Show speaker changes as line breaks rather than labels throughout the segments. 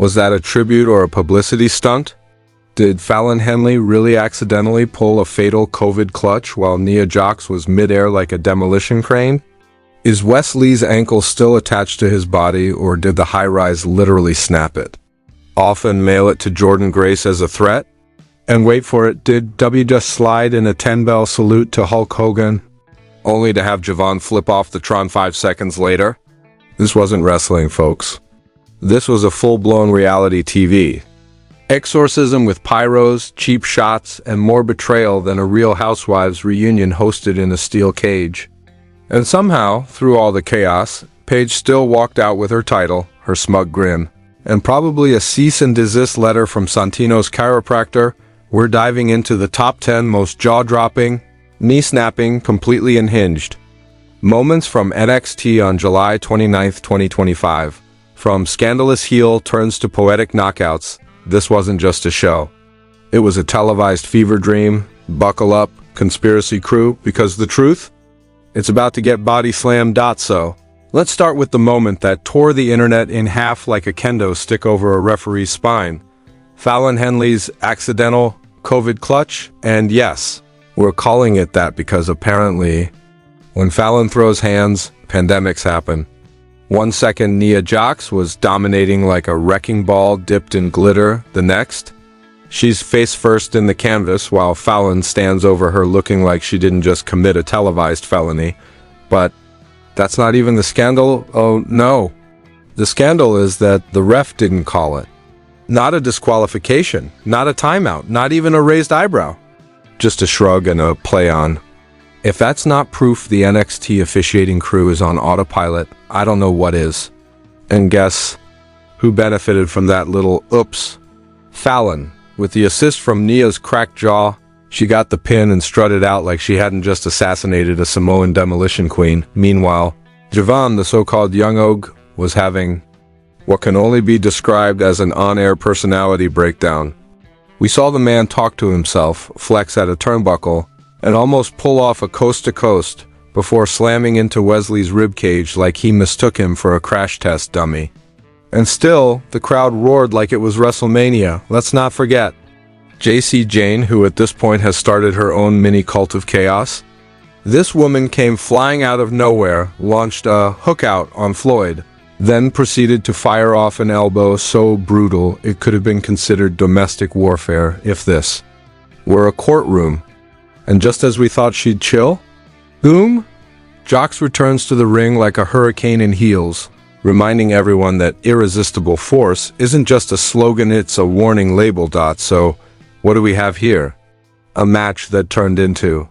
Was that a tribute or a publicity stunt? Did Fallon Henley really accidentally pull a fatal COVID clutch while Nia Jax was midair like a demolition crane? Is Wesley's ankle still attached to his body, or did the high-rise literally snap it? Off and mail it to Jordan Grace as a threat? And wait for it, did W just slide in a 10-bell salute to Hulk Hogan, only to have Javon flip off the Tron 5 seconds later? This wasn't wrestling, folks. This was a full-blown reality TV. Exorcism with pyros, cheap shots, and more betrayal than a Real Housewives reunion hosted in a steel cage. And somehow, through all the chaos, Paige still walked out with her title, her smug grin, and probably a cease and desist letter from Santino's chiropractor. We're diving into the top 10 most jaw-dropping, knee-snapping, completely unhinged moments from NXT on July 29, 2025. From scandalous heel turns to poetic knockouts, this wasn't just a show. It was a televised fever dream. Buckle up, conspiracy crew, because the truth? It's about to get body slammed. So, let's start with the moment that tore the internet in half like a kendo stick over a referee's spine. Fallon Henley's accidental COVID clutch, and yes, we're calling it that because apparently, when Fallon throws hands, pandemics happen. 1 second Nia Jax was dominating like a wrecking ball dipped in glitter. The next, she's face first in the canvas while Fallon stands over her looking like she didn't just commit a televised felony. But that's not even the scandal. Oh no. The scandal is that the ref didn't call it. Not a disqualification, not a timeout, not even a raised eyebrow. Just a shrug and a play on. If that's not proof the NXT officiating crew is on autopilot, I don't know what is. And guess who benefited from that little oops? Fallon. With the assist from Nia's cracked jaw, she got the pin and strutted out like she hadn't just assassinated a Samoan demolition queen. Meanwhile, Javon, the so-called young og, was having what can only be described as an on-air personality breakdown. We saw the man talk to himself, flex at a turnbuckle, and almost pull off a coast-to-coast before slamming into Wesley's ribcage like he mistook him for a crash test dummy. And still, the crowd roared like it was WrestleMania. Let's not forget JC Jane, who at this point has started her own mini cult of chaos. This woman came flying out of nowhere, launched a hook out on Floyd, then proceeded to fire off an elbow so brutal it could have been considered domestic warfare if this were a courtroom. And just as we thought she'd chill, boom, Jax returns to the ring like a hurricane in heels, reminding everyone that irresistible force isn't just a slogan, it's a warning label. So, what do we have here? A match that turned into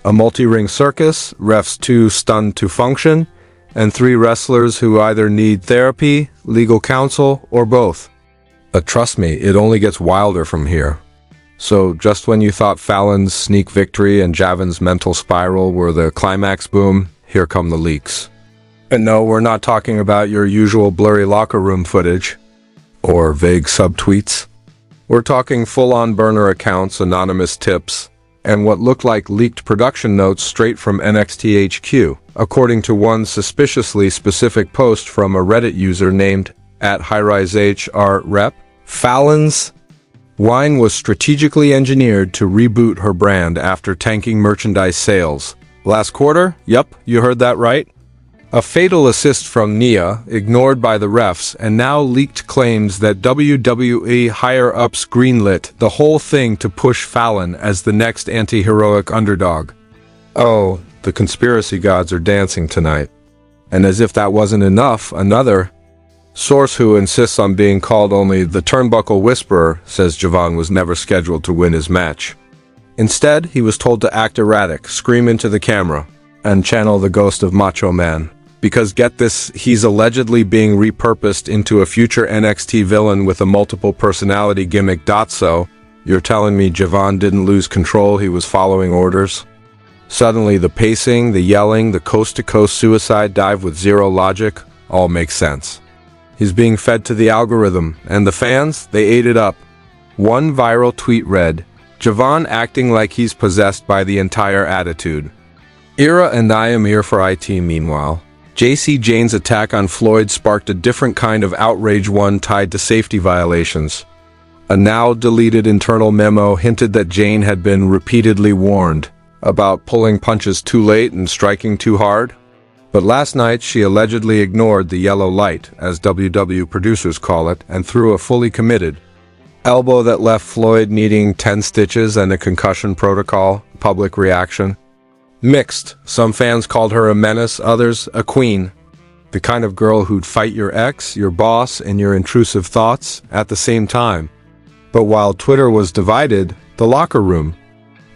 a multi-ring circus, refs too stunned to function, and 3 wrestlers who either need therapy, legal counsel, or both. But trust me, it only gets wilder from here. So just when you thought Fallon's sneak victory and Javin's mental spiral were the climax, boom, here come the leaks. And no, we're not talking about your usual blurry locker room footage or vague subtweets. We're talking full-on burner accounts, anonymous tips, and what looked like leaked production notes straight from NXT HQ, according to one suspiciously specific post from a Reddit user named @HighRiseHRRep. Fallon's wine was strategically engineered to reboot her brand after tanking merchandise sales. Last quarter? Yup, you heard that right. A fatal assist from Nia, ignored by the refs, and now leaked claims that WWE higher-ups greenlit the whole thing to push Fallon as the next anti-heroic underdog. Oh, the conspiracy gods are dancing tonight. And as if that wasn't enough, another source who insists on being called only the Turnbuckle Whisperer says Javon was never scheduled to win his match. Instead, he was told to act erratic, scream into the camera, and channel the ghost of Macho Man. Because get this, he's allegedly being repurposed into a future NXT villain with a multiple personality gimmick. So, you're telling me Javon didn't lose control, he was following orders? Suddenly the pacing, the yelling, the coast-to-coast suicide dive with zero logic, all makes sense. He's being fed to the algorithm, and the fans, they ate it up. One viral tweet read, Javon acting like he's possessed by the entire attitude era, and I am here for IT. Meanwhile, JC Jane's attack on Floyd sparked a different kind of outrage, one tied to safety violations. A now-deleted internal memo hinted that Jane had been repeatedly warned about pulling punches too late and striking too hard. But last night, she allegedly ignored the yellow light, as WW producers call it, and threw a fully committed elbow that left Floyd needing 10 stitches and a concussion protocol. Public reaction mixed. Some fans called her a menace, others a queen. The kind of girl who'd fight your ex, your boss, and your intrusive thoughts at the same time. But while Twitter was divided, the locker room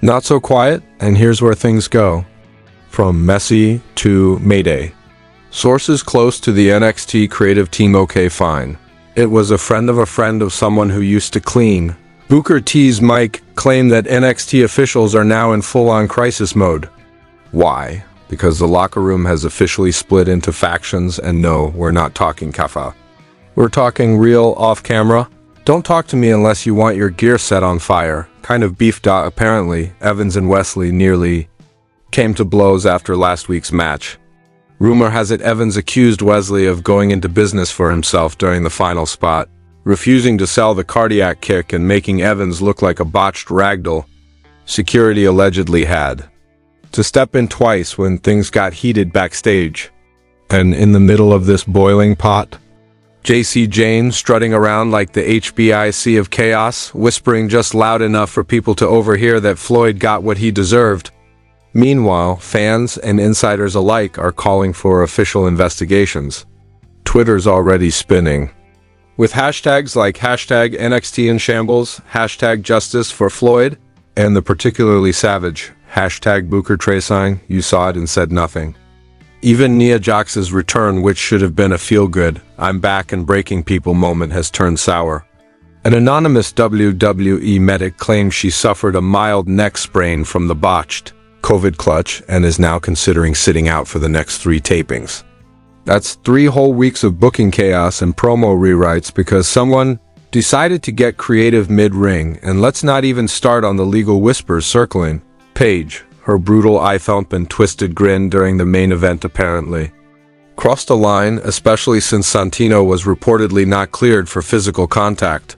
not so quiet, and here's where things go. From messy to Mayday. Sources close to the NXT creative team. Okay, fine. It was a friend of someone who used to clean. Booker T's Mike claimed that NXT officials are now in full-on crisis mode. Why? Because the locker room has officially split into factions, and no, we're not talking kafa. We're talking real off-camera. Don't talk to me unless you want your gear set on fire. Kind of beefed. Apparently, Evans and Wesley nearly came to blows after last week's match. Rumor has it Evans accused Wesley of going into business for himself during the final spot, refusing to sell the cardiac kick and making Evans look like a botched ragdoll. Security allegedly had to step in twice when things got heated backstage. And in the middle of this boiling pot, JC Jane strutting around like the HBIC of chaos, whispering just loud enough for people to overhear that Floyd got what he deserved. Meanwhile, fans and insiders alike are calling for official investigations. Twitter's already spinning, with hashtags like hashtag NXT in shambles, hashtag justice for Floyd, and the particularly savage hashtag Booker Tresign, you saw it and said nothing. Even Nia Jax's return, which should have been a feel-good, I'm back and breaking people moment, has turned sour. An anonymous WWE medic claims she suffered a mild neck sprain from the botched COVID clutch and is now considering sitting out for the next 3 tapings. That's 3 whole weeks of booking chaos and promo rewrites because someone decided to get creative mid-ring, and let's not even start on the legal whispers circling Paige. Her brutal eye thump and twisted grin during the main event apparently crossed a line, especially since Santino was reportedly not cleared for physical contact.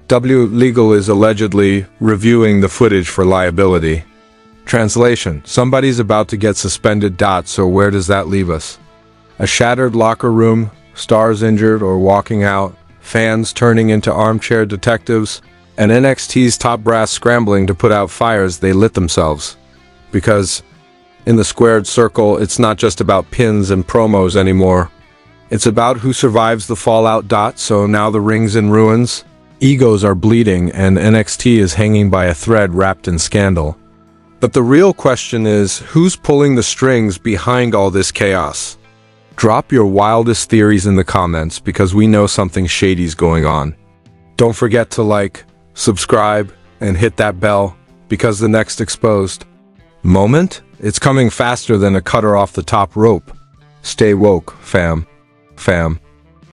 W Legal is allegedly reviewing the footage for liability. Translation: somebody's about to get suspended. So where does that leave us? A shattered locker room, stars injured or walking out, fans turning into armchair detectives, and NXT's top brass scrambling to put out fires they lit themselves. Because in the squared circle, it's not just about pins and promos anymore. It's about who survives the fallout. So now the ring's in ruins, egos are bleeding, and NXT is hanging by a thread wrapped in scandal. But the real question is, who's pulling the strings behind all this chaos? Drop your wildest theories in the comments because we know something shady's going on. Don't forget to like, subscribe, and hit that bell because the next exposed moment, it's coming faster than a cutter off the top rope. Stay woke, fam.